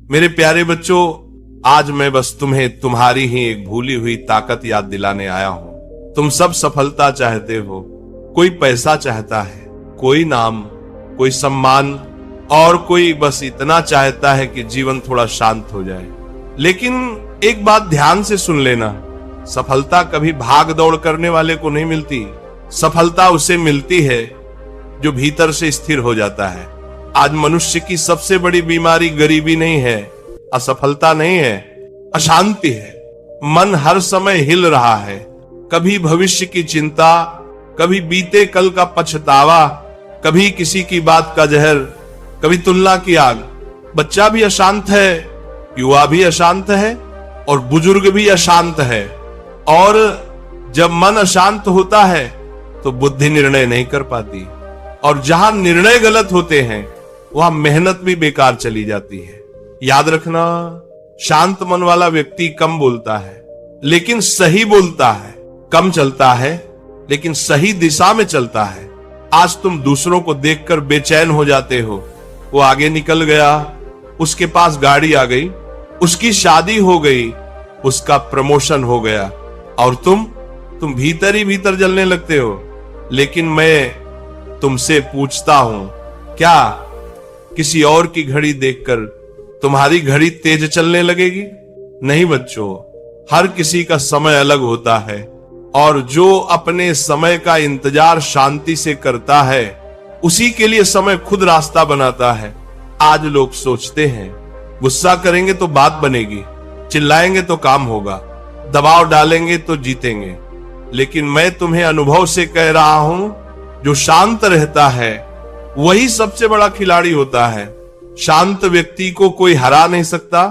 मेरे प्यारे बच्चों, आज मैं बस तुम्हें तुम्हारी ही एक भूली हुई ताकत याद दिलाने आया हूं। तुम सब सफलता चाहते हो, कोई पैसा चाहता है, कोई नाम, कोई सम्मान, और कोई बस इतना चाहता है कि जीवन थोड़ा शांत हो जाए। लेकिन एक बात ध्यान से सुन लेना, सफलता कभी भाग दौड़ करने वाले को नहीं मिलती। सफलता उसे मिलती है जो भीतर से स्थिर हो जाता है। आज मनुष्य की सबसे बड़ी बीमारी गरीबी नहीं है, असफलता नहीं है, अशांति है। मन हर समय हिल रहा है, कभी भविष्य की चिंता, कभी बीते कल का पछतावा, कभी किसी की बात का जहर, कभी तुलना की आग। बच्चा भी अशांत है, युवा भी अशांत है, और बुजुर्ग भी अशांत है। और जब मन अशांत होता है तो बुद्धि निर्णय नहीं कर पाती, और जहां निर्णय गलत होते हैं वहां मेहनत भी बेकार चली जाती है। याद रखना, शांत मन वाला व्यक्ति कम बोलता है लेकिन सही बोलता है, कम चलता है लेकिन सही दिशा में चलता है। आज तुम दूसरों को देखकर बेचैन हो जाते हो। वो आगे निकल गया, उसके पास गाड़ी आ गई, उसकी शादी हो गई, उसका प्रमोशन हो गया, और तुम भीतर ही भीतर जलने लगते हो। लेकिन मैं तुमसे पूछता हूं, क्या किसी और की घड़ी देखकर तुम्हारी घड़ी तेज चलने लगेगी? नहीं बच्चों, हर किसी का समय अलग होता है, और जो अपने समय का इंतजार शांति से करता है उसी के लिए समय खुद रास्ता बनाता है। आज लोग सोचते हैं गुस्सा करेंगे तो बात बनेगी, चिल्लाएंगे तो काम होगा, दबाव डालेंगे तो जीतेंगे। लेकिन मैं तुम्हें अनुभव से कह रहा हूं, जो शांत रहता है वही सबसे बड़ा खिलाड़ी होता है। शांत व्यक्ति को कोई हरा नहीं सकता,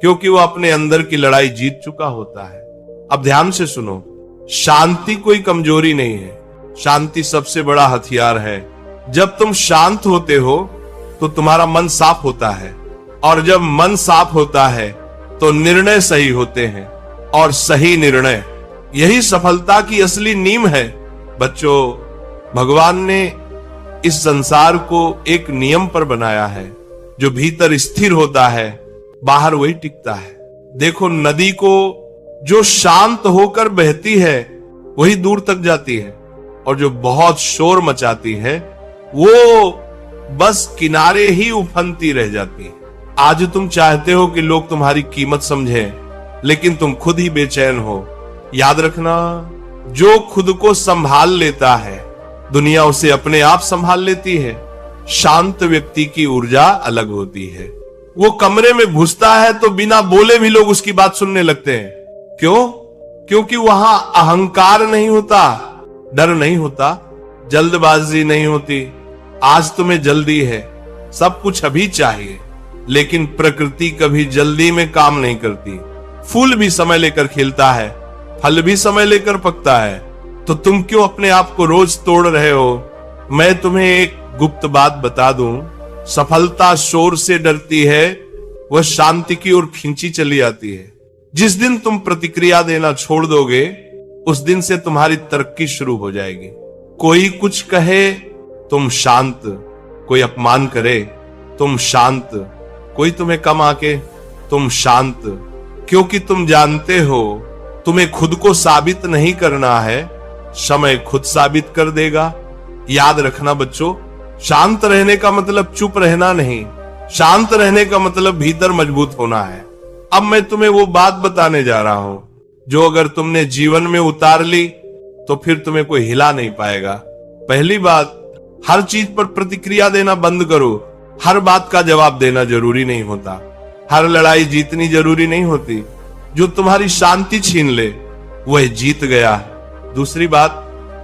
क्योंकि वो अपने अंदर की लड़ाई जीत चुका होता है। अब ध्यान से सुनो, शांति कोई कमजोरी नहीं है, शांति सबसे बड़ा हथियार है। जब तुम शांत होते हो तो तुम्हारा मन साफ होता है, और जब मन साफ होता है तो निर्णय सही होते हैं, और सही निर्णय यही सफलता की असली नींव है। बच्चों, भगवान ने इस संसार को एक नियम पर बनाया है, जो भीतर स्थिर होता है बाहर वही टिकता है। देखो, नदी को जो शांत होकर बहती है वही दूर तक जाती है, और जो बहुत शोर मचाती है वो बस किनारे ही उफनती रह जाती है। आज तुम चाहते हो कि लोग तुम्हारी कीमत समझें, लेकिन तुम खुद ही बेचैन हो। याद रखना, जो खुद को संभाल लेता है दुनिया उसे अपने आप संभाल लेती है। शांत व्यक्ति की ऊर्जा अलग होती है। वो कमरे में घुसता है तो बिना बोले भी लोग उसकी बात सुनने लगते हैं। क्यों? क्योंकि वहां अहंकार नहीं होता, डर नहीं होता, जल्दबाजी नहीं होती। आज तुम्हें जल्दी है, सब कुछ अभी चाहिए, लेकिन प्रकृति कभी जल्दी में काम नहीं करती। फूल भी समय लेकर खिलता है, फल भी समय लेकर पकता है। तो तुम क्यों अपने आप को रोज तोड़ रहे हो? मैं तुम्हें एक गुप्त बात बता दूं, सफलता शोर से डरती है, वह शांति की ओर खींची चली आती है। जिस दिन तुम प्रतिक्रिया देना छोड़ दोगे, उस दिन से तुम्हारी तरक्की शुरू हो जाएगी। कोई कुछ कहे तुम शांत, कोई अपमान करे तुम शांत, कोई तुम्हें कम आके तुम शांत, क्योंकि तुम जानते हो तुम्हें खुद को साबित नहीं करना है, समय खुद साबित कर देगा। याद रखना बच्चों, शांत रहने का मतलब चुप रहना नहीं, शांत रहने का मतलब भीतर मजबूत होना है। अब मैं तुम्हें वो बात बताने जा रहा हूं जो अगर तुमने जीवन में उतार ली तो फिर तुम्हें कोई हिला नहीं पाएगा। पहली बात, हर चीज पर प्रतिक्रिया देना बंद करो। हर बात का जवाब देना जरूरी नहीं होता, हर लड़ाई जीतनी जरूरी नहीं होती। जो तुम्हारी शांति छीन ले वह जीत गया। दूसरी बात,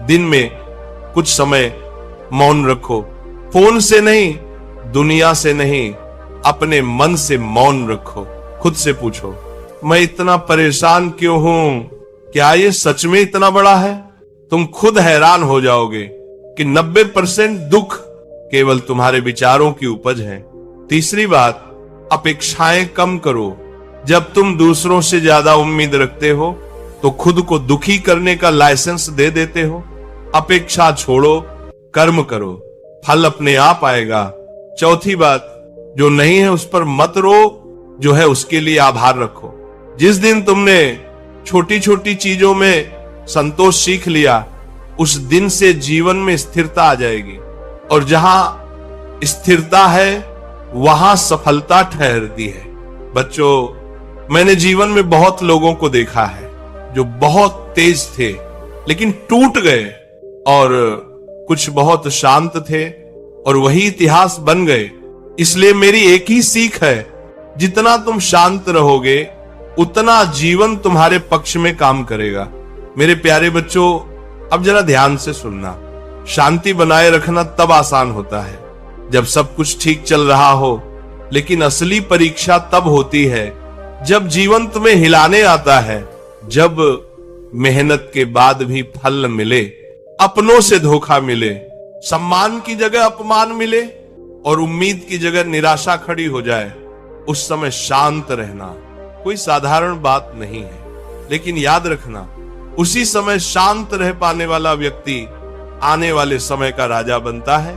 दिन में कुछ समय मौन रखो। फोन से नहीं, दुनिया से नहीं, अपने मन से मौन रखो। खुद से पूछो, मैं इतना परेशान क्यों हूं? क्या ये सच में इतना बड़ा है? तुम खुद हैरान हो जाओगे कि 90% दुख केवल तुम्हारे विचारों की उपज है। तीसरी बात, अपेक्षाएं कम करो। जब तुम दूसरों से ज्यादा उम्मीद रखते हो तो खुद को दुखी करने का लाइसेंस दे देते हो। अपेक्षा छोड़ो, कर्म करो, फल अपने आप आएगा। चौथी बात, जो नहीं है उस पर मत रो, जो है उसके लिए आभार रखो। जिस दिन तुमने छोटी छोटी चीजों में संतोष सीख लिया, उस दिन से जीवन में स्थिरता आ जाएगी, और जहां स्थिरता है वहां सफलता ठहरती है। बच्चों, मैंने जीवन में बहुत लोगों को देखा है जो बहुत तेज थे लेकिन टूट गए, और कुछ बहुत शांत थे और वही इतिहास बन गए। इसलिए मेरी एक ही सीख है, जितना तुम शांत रहोगे उतना जीवन तुम्हारे पक्ष में काम करेगा। मेरे प्यारे बच्चों, अब जरा ध्यान से सुनना। शांति बनाए रखना तब आसान होता है जब सब कुछ ठीक चल रहा हो, लेकिन असली परीक्षा तब होती है जब जीवन तुम्हें हिलाने आता है, जब मेहनत के बाद भी फल मिले, अपनों से धोखा मिले, सम्मान की जगह अपमान मिले और उम्मीद की जगह निराशा खड़ी हो जाए। उस समय शांत रहना कोई साधारण बात नहीं है, लेकिन याद रखना, उसी समय शांत रह पाने वाला व्यक्ति आने वाले समय का राजा बनता है।